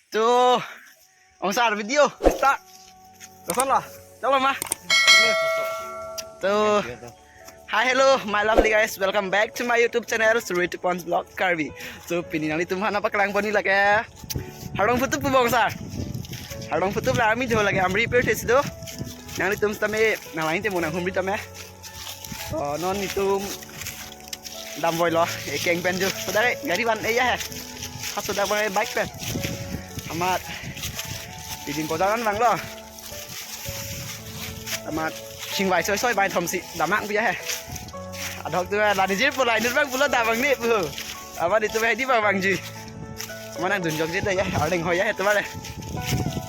Tuh, Sar video start. Telepon lah, coba mah. Tuh, hi hello my lovely guys, welcome back to my YouTube channel Street Pons Vlog Karbi. So pini nali tumhan apa kelang poni lagi? Harong futup pun Sar. Harong futup lah kami jauh lagi amri per tes do. Nali tum stame nalain temu nang humri tame. Oh non itu dam boy loh, keng pen jo. Saudara, gari ban ya. Khas sudah pakai bike pen. Amat đi có ra vàng lo mà trình bày soi bài thầm sĩ đảm mạng bây giờ đó tôi là đi giết một lại nước vàng vừa đạp vàng nè vừa mà đi tôi về đi vào vàng gì mà đang dừng dòng giết đây ở đình hồi hết tôi đây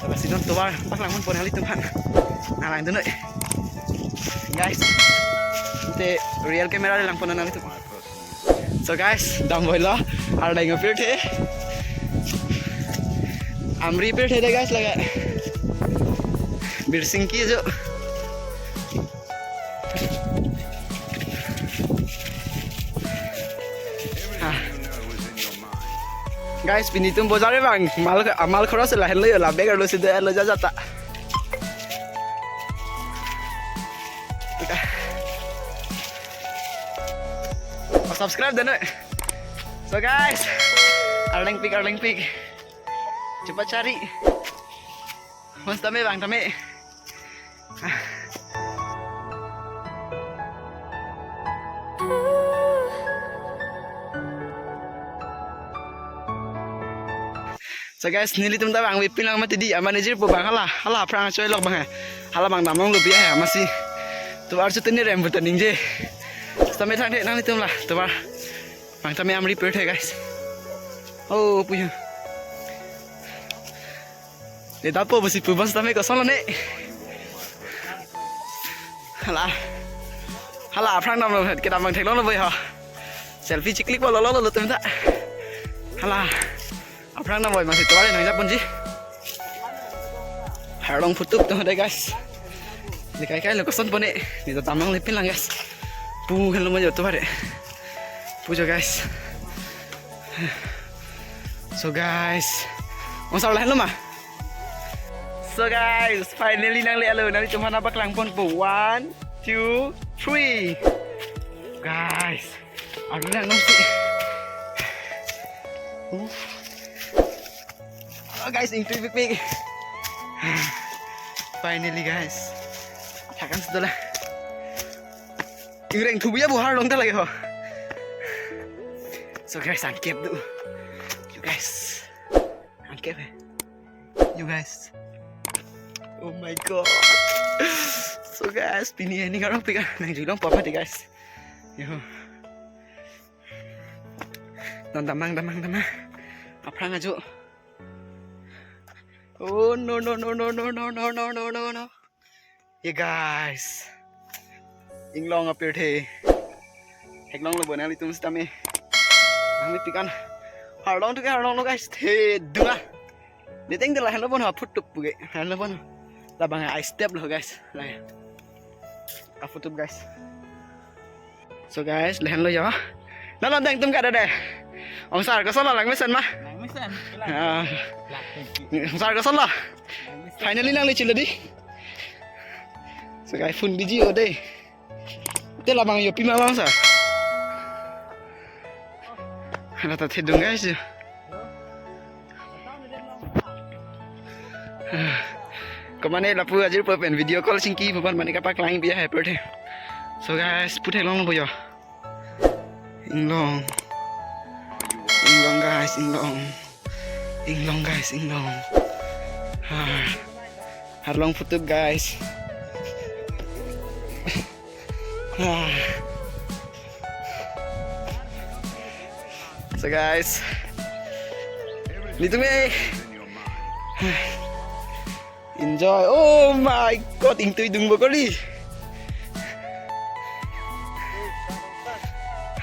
tôi xin tôi bắt làm con bồn hali tuhan nào lại tôi nữa guys thế real camera để làm con nào itu so guys đam boy lo ở đây ngapir thế Amri per थे guys लगा बिरसिंग की जो guys pini tum bozar bang mal khoros la hen la beg lo sida lo jata subscribe dan so guys arling pick cepat cari mas tame bang tame so guys nili tum ta bang wipin lang mati di ama nejir po bang hala prang choi lok bang hala bang damong lu biya masih tu ar chu tini rem butan ningje tame thang the nang tum lah tu bang tame amri per the guys oh punya để đáp bộ bớt bớt tao mới có xong luôn đấy, hala phang nằm rồi cái đám bằng thạch nó vậy hả, selfie chỉ click vào lo tụi mình ta, hala phang nằm rồi mà thì tôi đây nói ra con gì, hải long phút tôi đây guys, thì cái là có xong bọn đấy, thì tôi tạm mang lấy pin lang guys, pu hello mà giờ tôi vậy, pu cho guys, so guys, mau sao lại hello mà. So guys, finally nang lihat lo, nanti cuma nampak langpon po 1, 2, 3. Guys, aduh nang nungsi. Oh guys, ini big. Finally guys, takkan setelah. Ingin tubuhnya buhar dong lagi ho. So guys, angkep tuh. You guys, angkep ya. You guys. Oh my god. So guys, pini ini kan pikir nang julong papa deh guys. Yo. Non tamang. Apa ngaju? Oh no. Ya guys. Inglong apir the. Heklong lo bona litum stame. Nang mi pikan. Harlong lo guys. The dunga. Dia tinggal lah hello bon ha put up buge. Hello bon. Labang I step loh guys, lah ya. Aku tutup guys. So guys, lehen lo ya. Nalon teng tum kada deh. Ong Sar ko solo lang mesen mah. Lang mesen. Ong Sar ko solo. Finally nang licin lagi. So guys, phun biji ode. Itu labang yo pima bang Sar. Ada tak hidung guys. Kemana lah pun aja pen video call singki bukan mana kapak lain biar happy deh. So guys, put long boyo. Inglong guys. Harlong putup guys. So guys, lihat enjoy. Oh my god, intu hidung bokoli.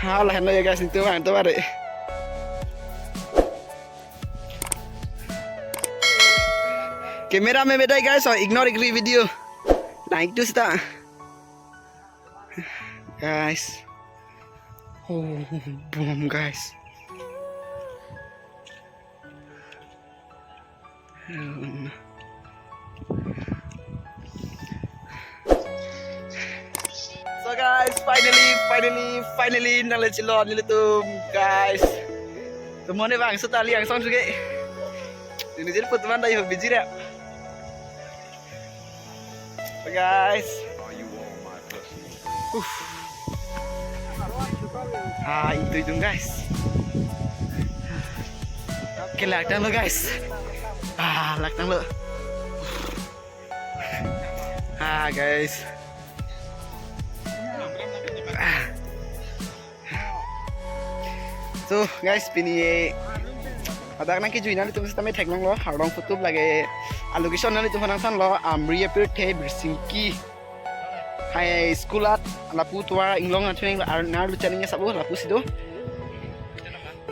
Halah no ya guys, itu mah tuh bare. Kamera में बेटा guys, और ignore agree video. Like to start. Guys. Oh, boom guys. So guys, finally nang cilon nilitum guys. Tumone bang setali yang song juga. Ini jadi putuman dah yo biji ya. So guys. Itu dong guys. Oke, laktan lo guys. Laktan lo. Guys. So guys, pini ada nang ki juina itu mesti tamai thek nang lo harong futub lage allocation nang itu hanang san lo amri apir the bersingki hai schoolat lapu tua inglong athuing ar lu chaninya sabu lapu sido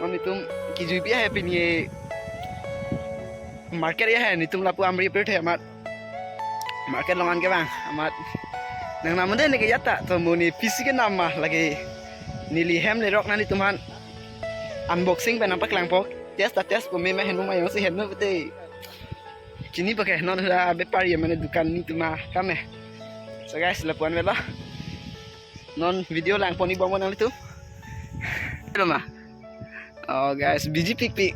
on itu ki jui pia hai pini market ya hai nitum lapu amri apir the amat market longan ke bang amat nang namun deh nih jata to muni fisik nama lagi nili hem le rok nang ituman unboxing pe nampak langpok test pemi mah henu mah yang si henu bete kini pakai non ada bepari yang mana dukan ni tu mah kame so guys lapuan bela non video langpon ni bangun nang itu itu mah oh guys biji pik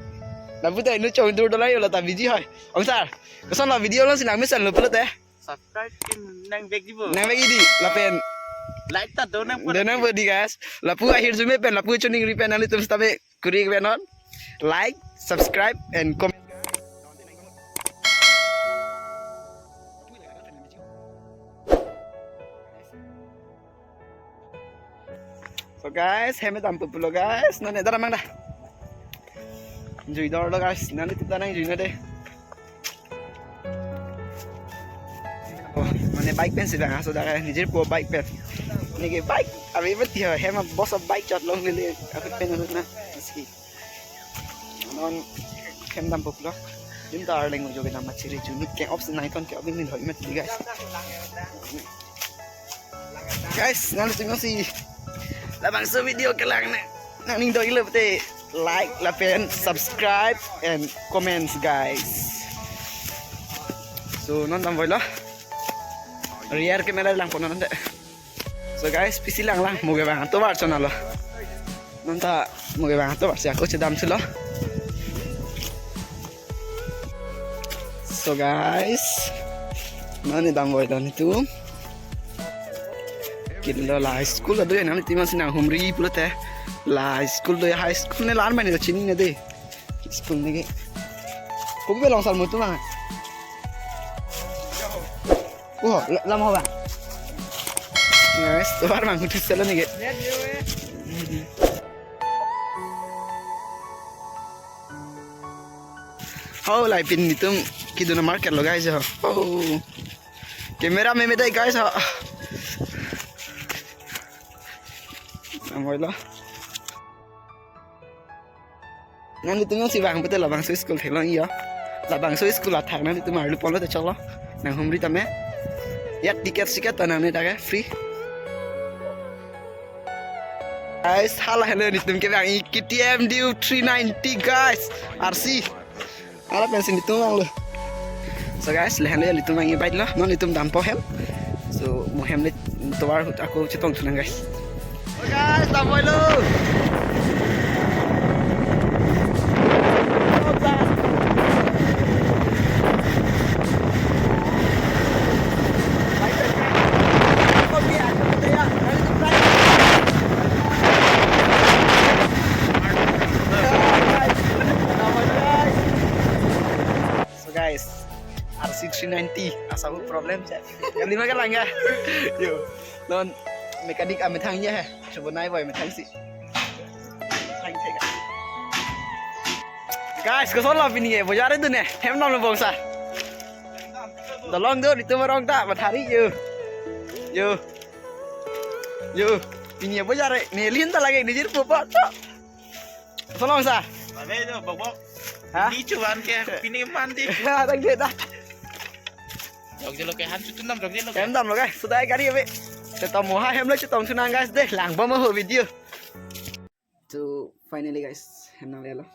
lapu tu ini cowok dur dolai olah tak biji hai ongsar kesan lah video lah sinang misal lupa lah teh subscribe nang beg dibo nang bagi di lapen like ta do nang nang bodi guys lapu akhir zoom pen lapu cuning ripen nang itu mesti kuring benon like subscribe and comment so guys heme tampu pulo guys nane dara mang dah jui dor lo guys nane tu tanang jui na deh mane bike pen sih dah saudara nijir po bike pen ini bike abi betul ya hema boss of bike chat long lili aku pen na meski non kem dam puplo dim darling mo joge nama ciri junit ke option icon ke obin min hoi met guys nanti tengok si labang so video ke lang nang ning doi le bete like lapen subscribe and comments guys so non tam boila rear camera lang po non so guys pisi lang mo ge bang to bar channel lo non ta mo ge bang to bar si aku sedam silo so guys nani dam boy dan itu kilo la school ado nani tima sina humri pula teh la school do high school ne lan mani chini ne de school ne ke ko be long sal mutu ma lam ho ba guys to bar mang tu selo ne ke oh lai pin nitum kiduna market lo guys oh camera me dai guys amoy lo nan itu si bang betul labang so school thelo iya labang so school athak nan itu marlu polo te cholo nang humri tame yak ticket sikat tanang ne daga free guys hala hello nitum ke bang KTM Dew 390 guys RC ala pensin itu mang lo so guys lehen le itu mang ibait lo non itu dampo hem so mo hem le towar aku cetong tunang guys so guys dampo lo guys RC 390 asal problem cak yang lima kan langga yo non mekanik ame thangnya coba naik boy metang sih guys kesel lah ini ya bojar itu nih hem nom bangsa tolong tuh itu orang tak matahari yo ini ya bojar nih lihat lagi di sini pupuk tolong sah babe itu bobok hah? Ini cuman kayak pini mandi. Ya, tak gitu dah. Jog jelo kayak hantu tunam jog jelo. Em dam lo guys, sudah kali ya be. Kita mau hem lo cetong tunang guys deh, lang ba mau video. So finally guys, hem nang lo.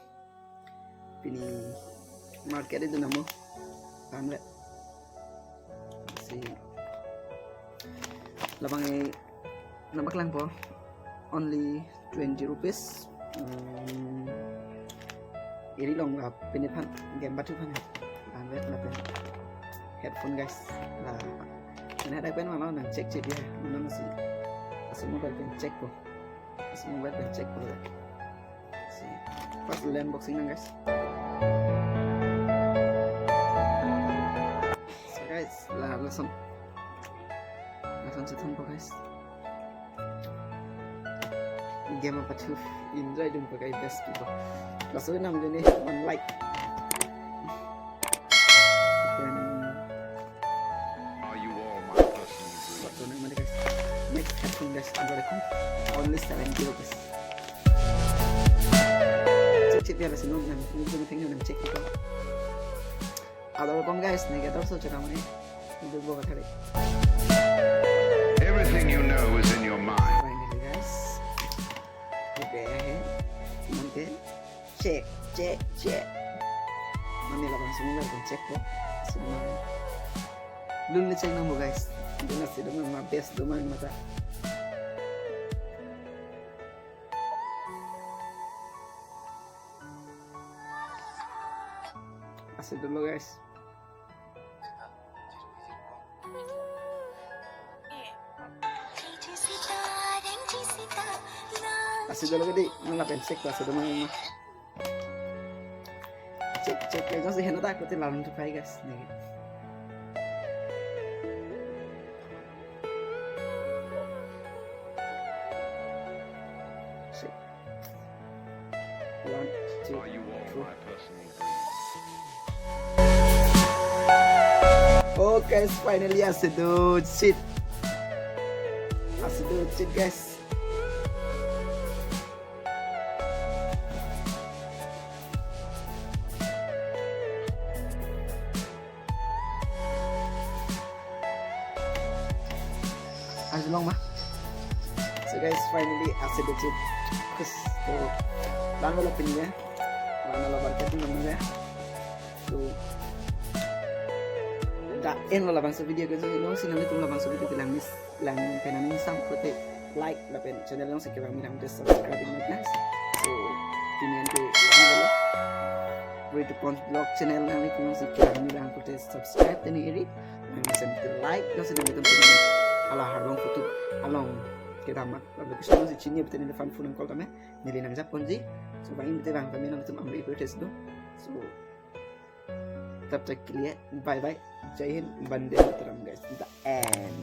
Pini market itu namo. Paham tak? Si labang nampak lang po only 20 rupees. Iri long là pinipan game batu pan làm với là pen headphone guys là mình ada pen mana nang cek dia mana masih semua pen cek po semua pen cek po si pas unboxing nang guys. So guys là langsung setan po guys. Game apa tuh enjoy jumpa guys best people. Langsung nam jadi one like. Dan Are you all my personal dreams? waktu nama guys. Next headphone guys Android only 70 rupees. Cek dia masih nung yang ini cuma tinggal nang cek itu. Ada apa guys? Nih kita harus coba mana? Itu bawa tarik. Everything you know is in your mind. Finally guys. Oke. Nanti cek. Mami laban semua kan cek kok. Semua. Belum dicek nama guys. Itu nasi demam best demam mata. Kasih dulu guys. Kasih dulu gede, ngelapin cek kasih dulu mah. Cek kayaknya sih hendak takutin lalu untuk guys nih. Cek. 1, 2, Are you all 3. my personal dreams? Oh guys, finally Acido cheat guys. As long mah. So guys, finally Acido cheat. Terus tuh, lalu lo pinnya, lalu lo marketing namanya. Tuh. Đã end là bằng số video cái nó xin lỗi là bằng số video thì làm cái này xong có thể like là bên channel nó sẽ kêu mình làm để subscribe mình guys. So pinian ke yang Read the Pons Blog channel này cũng nó sẽ kêu mình làm có thể subscribe tên này mình sẽ like nó sẽ được tempat ini ala harong foto along kita mak lalu kita masih cini betul ini fan phone call kami nilai nang Japon sih so bang betul bang kami nang ambil ibadah tu so तब तक के लिए bye bye जय Hind Vande Mataram guys the end